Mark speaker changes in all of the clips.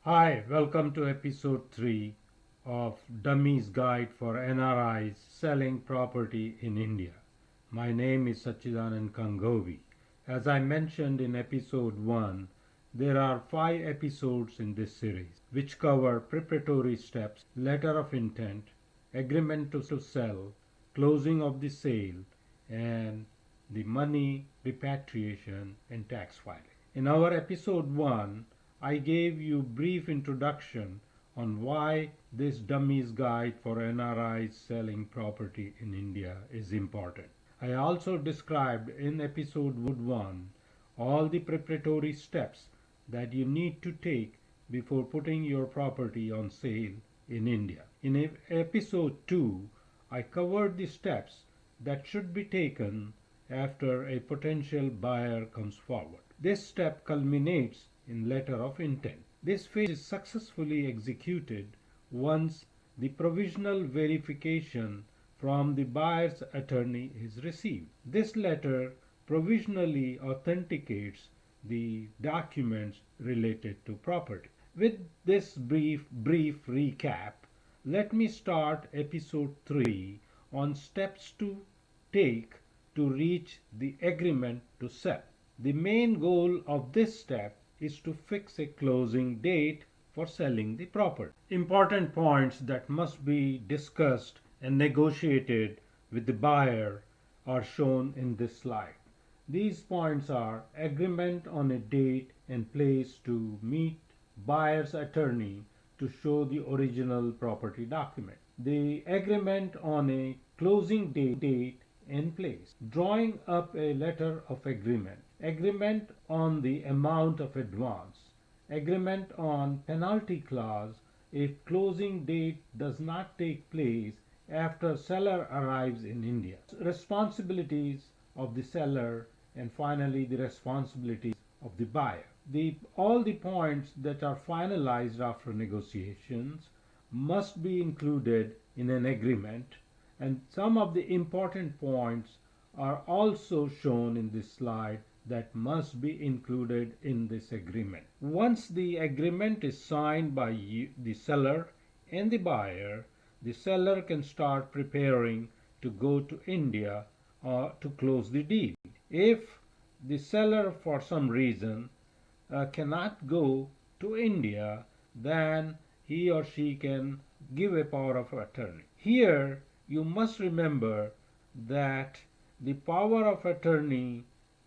Speaker 1: Hi, welcome to episode 3 of Dummies Guide for NRIs Selling Property in India. My name is Sachidanand Kangovi. As I mentioned in episode 1, there are 5 episodes in this series which cover preparatory steps, letter of intent, agreement to sell, closing of the sale, and the money repatriation and tax filing. In our episode 1, I gave you brief introduction on why this dummies guide for NRIs selling property in India is important. I also described in episode 1 all the preparatory steps that you need to take before putting your property on sale in India. In episode 2, I covered the steps that should be taken after a potential buyer comes forward. This step culminates in letter of intent. This phase is successfully executed once the provisional verification from the buyer's attorney is received. This letter provisionally authenticates the documents related to property. With this brief recap, let me start episode 3 on steps to take to reach the agreement to sell. The main goal of this step is to fix a closing date for selling the property. Important points that must be discussed and negotiated with the buyer are shown in this slide. These points are agreement on a date and place to meet buyer's attorney to show the original property document. The agreement on a closing date and place. Drawing up a letter of agreement. Agreement on the amount of advance. Agreement on penalty clause if closing date does not take place after seller arrives in India. Responsibilities of the seller, and finally the responsibilities of the buyer. All the points that are finalized after negotiations must be included in an agreement, and some of the important points are also shown in this slide that must be included in this agreement. Once the agreement is signed by the seller and the buyer, the seller can start preparing to go to India to close the deal. If the seller for some reason cannot go to India, then he or she can give a power of attorney. Here you must remember that the power of attorney,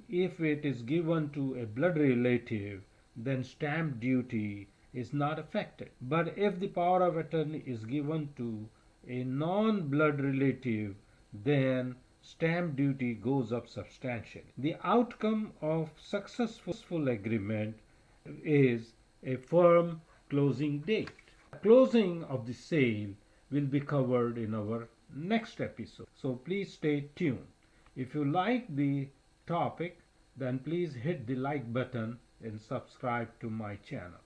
Speaker 1: if it is given to a blood relative, then stamp duty is not affected. But if the power of attorney is given to a non-blood relative, then stamp duty goes up substantially. The outcome of successful agreement is a firm closing date. Closing of the sale will be covered in our next episode. So please stay tuned. If you like the topic, then please hit the like button and subscribe to my channel.